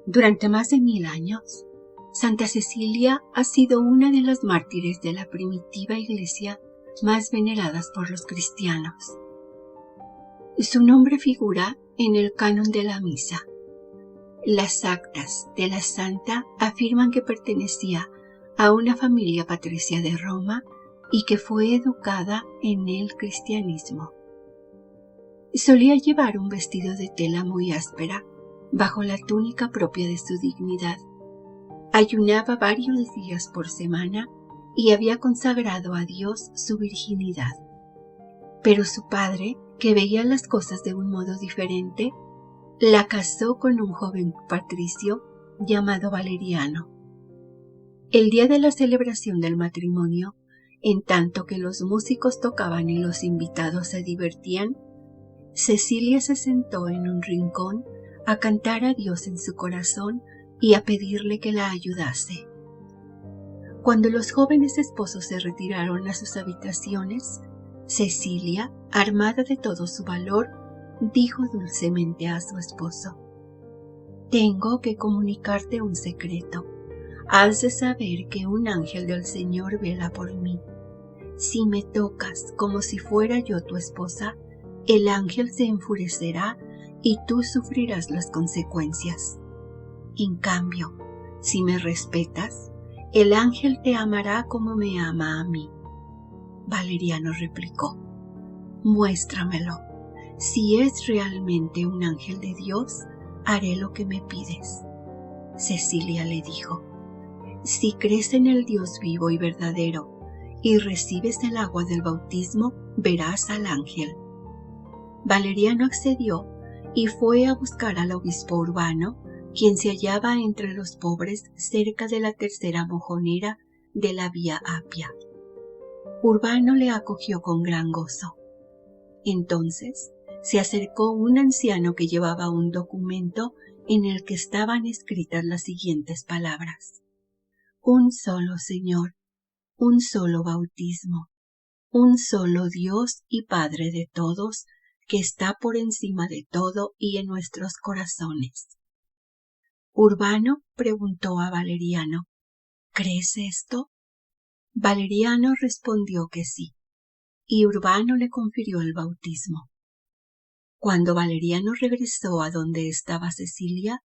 Durante más de 1000 años, Santa Cecilia ha sido una de las mártires de la primitiva iglesia más veneradas por los cristianos. Su nombre figura en el canon de la misa. Las actas de la santa afirman que pertenecía a una familia patricia de Roma y que fue educada en el cristianismo. Solía llevar un vestido de tela muy áspera bajo la túnica propia de su dignidad. Ayunaba varios días por semana y había consagrado a Dios su virginidad. Pero su padre, que veía las cosas de un modo diferente, la casó con un joven patricio llamado Valeriano. El día de la celebración del matrimonio, en tanto que los músicos tocaban y los invitados se divertían, Cecilia se sentó en un rincón a cantar a Dios en su corazón y a pedirle que la ayudase. Cuando los jóvenes esposos se retiraron a sus habitaciones, Cecilia, armada de todo su valor, dijo dulcemente a su esposo: «Tengo que comunicarte un secreto. Has de saber que un ángel del Señor vela por mí. Si me tocas como si fuera yo tu esposa, el ángel se enfurecerá y tú sufrirás las consecuencias. En cambio, si me respetas, el ángel te amará como me ama a mí». Valeriano replicó: «Muéstramelo. Si es realmente un ángel de Dios, haré lo que me pides». Cecilia le dijo: «Si crees en el Dios vivo y verdadero y recibes el agua del bautismo, verás al ángel». Valeriano accedió y fue a buscar al obispo Urbano, quien se hallaba entre los pobres cerca de la tercera mojonera de la Vía Apia. Urbano le acogió con gran gozo. Entonces se acercó un anciano que llevaba un documento en el que estaban escritas las siguientes palabras: «Un solo Señor, un solo bautismo, un solo Dios y Padre de todos, que está por encima de todo y en nuestros corazones». Urbano preguntó a Valeriano: «¿Crees esto?». Valeriano respondió que sí, y Urbano le confirió el bautismo. Cuando Valeriano regresó a donde estaba Cecilia,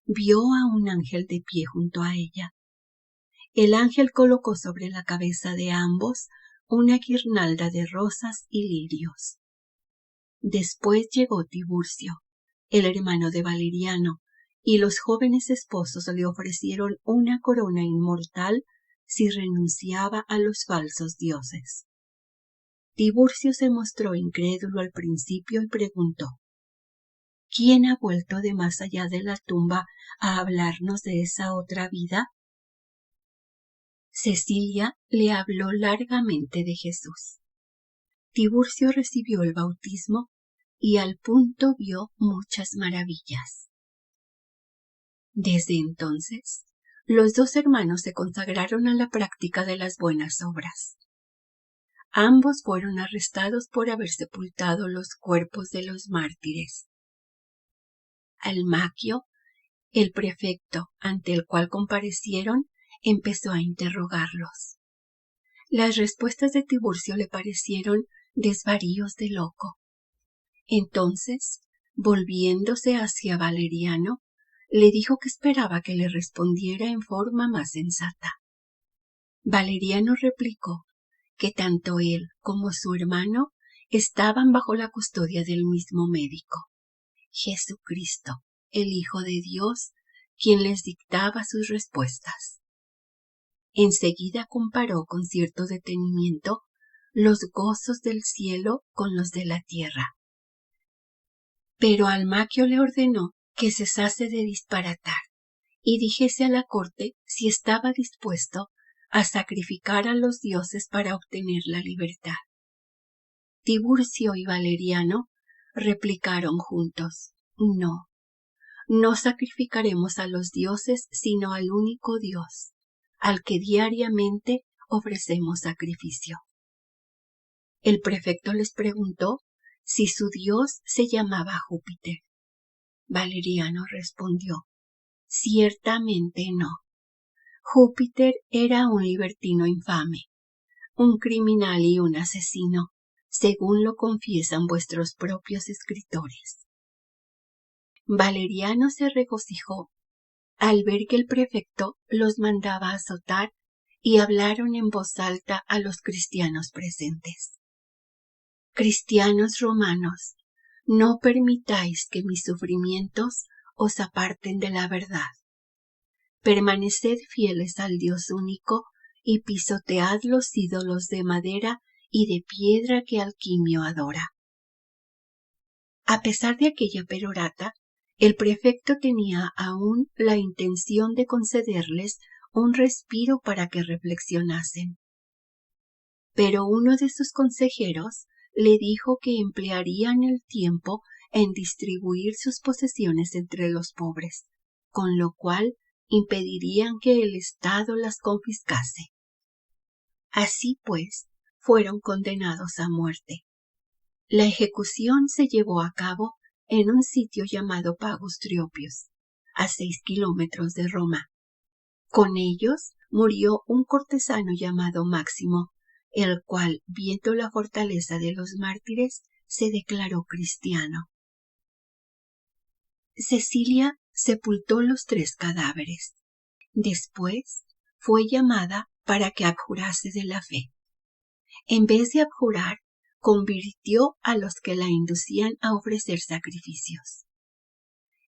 vio a un ángel de pie junto a ella. El ángel colocó sobre la cabeza de ambos una guirnalda de rosas y lirios. Después llegó Tiburcio, el hermano de Valeriano, y los jóvenes esposos le ofrecieron una corona inmortal si renunciaba a los falsos dioses. Tiburcio se mostró incrédulo al principio y preguntó: «¿Quién ha vuelto de más allá de la tumba a hablarnos de esa otra vida?». Cecilia le habló largamente de Jesús. Tiburcio recibió el bautismo y al punto vio muchas maravillas. Desde entonces, los dos hermanos se consagraron a la práctica de las buenas obras. Ambos fueron arrestados por haber sepultado los cuerpos de los mártires. Almaquio, el prefecto ante el cual comparecieron, empezó a interrogarlos. Las respuestas de Tiburcio le parecieron desvaríos de loco. Entonces, volviéndose hacia Valeriano, le dijo que esperaba que le respondiera en forma más sensata. Valeriano replicó que tanto él como su hermano estaban bajo la custodia del mismo médico, Jesucristo, el Hijo de Dios, quien les dictaba sus respuestas. Enseguida comparó con cierto detenimiento los gozos del cielo con los de la tierra. Pero Almaquio le ordenó que cesase de disparatar y dijese a la corte si estaba dispuesto a sacrificar a los dioses para obtener la libertad. Tiburcio y Valeriano replicaron juntos: «No, no sacrificaremos a los dioses sino al único Dios, al que diariamente ofrecemos sacrificio». El prefecto les preguntó si su dios se llamaba Júpiter. Valeriano respondió: Ciertamente no. Júpiter era un libertino infame, un criminal y un asesino, según lo confiesan vuestros propios escritores. Valeriano se regocijó al ver que el prefecto los mandaba azotar y hablaron en voz alta a los cristianos presentes. Cristianos romanos, no permitáis que mis sufrimientos os aparten de la verdad. Permaneced fieles al Dios único y pisotead los ídolos de madera y de piedra que Alquimio adora. A pesar de aquella perorata, el prefecto tenía aún la intención de concederles un respiro para que reflexionasen. Pero uno de sus consejeros le dijo que emplearían el tiempo en distribuir sus posesiones entre los pobres, con lo cual impedirían que el Estado las confiscase. Así pues, fueron condenados a muerte. La ejecución se llevó a cabo en un sitio llamado Pagus Triopius, a 6 kilómetros de Roma. Con ellos murió un cortesano llamado Máximo, el cual, viendo la fortaleza de los mártires, se declaró cristiano. Cecilia sepultó los 3 cadáveres. Después fue llamada para que abjurase de la fe. En vez de abjurar, convirtió a los que la inducían a ofrecer sacrificios.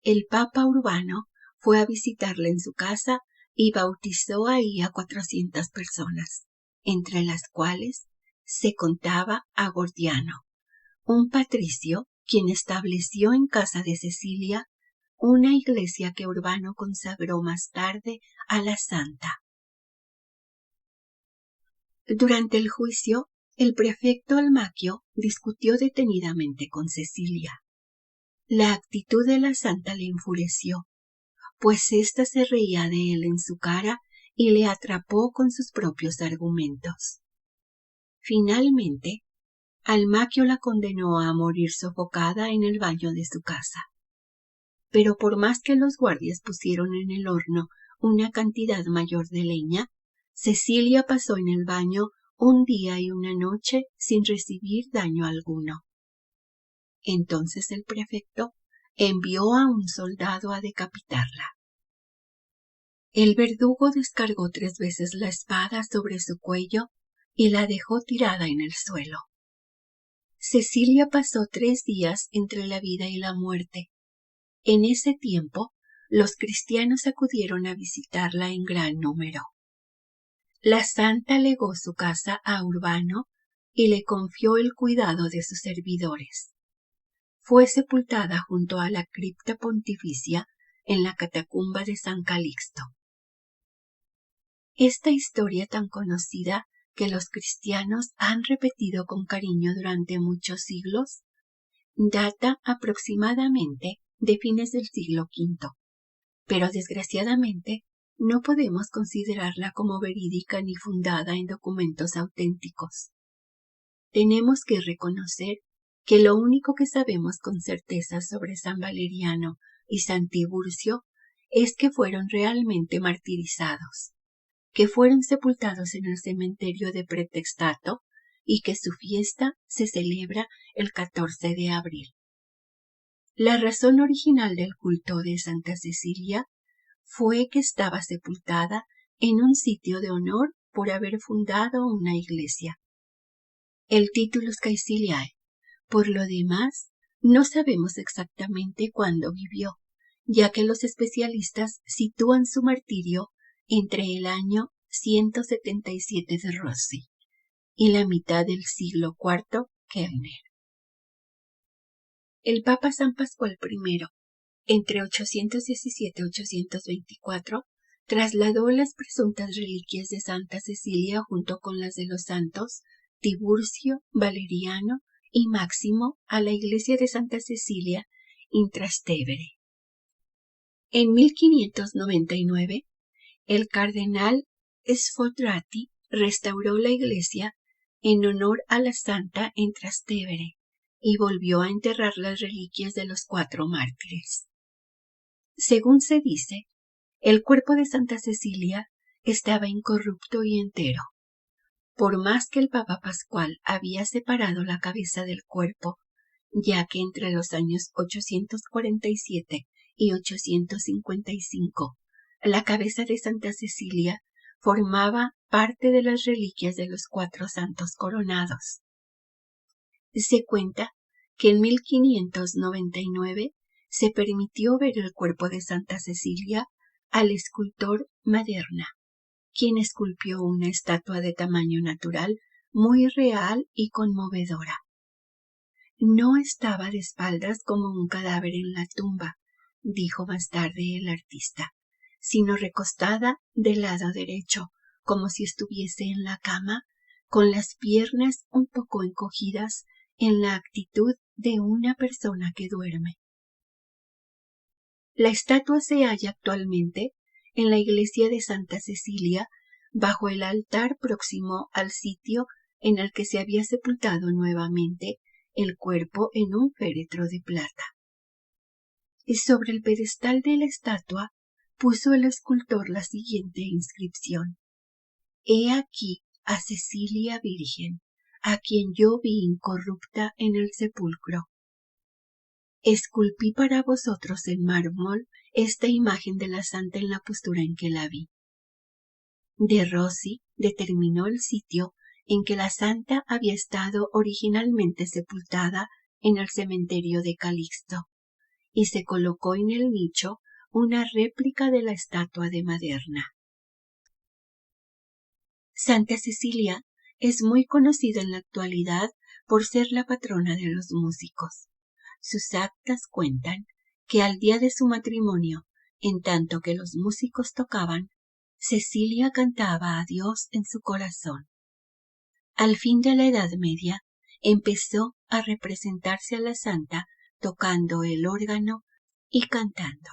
El Papa Urbano fue a visitarla en su casa y bautizó ahí a 400 personas, entre las cuales se contaba a Gordiano, un patricio quien estableció en casa de Cecilia una iglesia que Urbano consagró más tarde a la Santa. Durante el juicio, el prefecto Almaquio discutió detenidamente con Cecilia. La actitud de la Santa le enfureció, pues ésta se reía de él en su cara y le atrapó con sus propios argumentos. Finalmente, Almaquio la condenó a morir sofocada en el baño de su casa. Pero por más que los guardias pusieron en el horno una cantidad mayor de leña, Cecilia pasó en el baño un día y una noche sin recibir daño alguno. Entonces el prefecto envió a un soldado a decapitarla. El verdugo descargó 3 veces la espada sobre su cuello y la dejó tirada en el suelo. Cecilia pasó 3 días entre la vida y la muerte. En ese tiempo, los cristianos acudieron a visitarla en gran número. La santa legó su casa a Urbano y le confió el cuidado de sus servidores. Fue sepultada junto a la cripta pontificia en la catacumba de San Calixto. Esta historia tan conocida que los cristianos han repetido con cariño durante muchos siglos, data aproximadamente de fines del siglo V, pero desgraciadamente no podemos considerarla como verídica ni fundada en documentos auténticos. Tenemos que reconocer que lo único que sabemos con certeza sobre San Valeriano y San Tiburcio es que fueron realmente martirizados, que fueron sepultados en el cementerio de Pretextato y que su fiesta se celebra el 14 de abril. La razón original del culto de Santa Cecilia fue que estaba sepultada en un sitio de honor por haber fundado una iglesia. El Titulus Caeciliae. Por lo demás, no sabemos exactamente cuándo vivió, ya que los especialistas sitúan su martirio entre el año 177 de Rossi y la mitad del siglo IV Kellner. El Papa San Pascual I, entre 817 y 824, trasladó las presuntas reliquias de Santa Cecilia junto con las de los santos Tiburcio, Valeriano y Máximo a la iglesia de Santa Cecilia in Trastevere. En 1599, el cardenal Sfodrati restauró la iglesia en honor a la santa en Trastevere y volvió a enterrar las reliquias de los 4 mártires. Según se dice, El cuerpo de Santa Cecilia estaba incorrupto y entero. Por más que el Papa Pascual había separado la cabeza del cuerpo, ya que entre los años 847 y 855 la cabeza de Santa Cecilia formaba parte de las reliquias de los 4 santos coronados. Se cuenta que en 1599 se permitió ver el cuerpo de Santa Cecilia al escultor Maderna, quien esculpió una estatua de tamaño natural muy real y conmovedora. No estaba de espaldas como un cadáver en la tumba, dijo más tarde el artista, sino recostada del lado derecho, como si estuviese en la cama, con las piernas un poco encogidas en la actitud de una persona que duerme. La estatua se halla actualmente en la iglesia de Santa Cecilia, bajo el altar próximo al sitio en el que se había sepultado nuevamente el cuerpo en un féretro de plata. Y sobre el pedestal de la estatua puso el escultor la siguiente inscripción: He aquí a Cecilia Virgen, a quien yo vi incorrupta en el sepulcro. Esculpí para vosotros en mármol esta imagen de la santa en la postura en que la vi. De Rossi determinó el sitio en que la santa había estado originalmente sepultada en el cementerio de Calixto, y se colocó en el nicho una réplica de la estatua de Maderna. Santa Cecilia es muy conocida en la actualidad por ser la patrona de los músicos. Sus actas cuentan que al día de su matrimonio, en tanto que los músicos tocaban, Cecilia cantaba a Dios en su corazón. Al fin de la Edad Media, empezó a representarse a la santa tocando el órgano y cantando.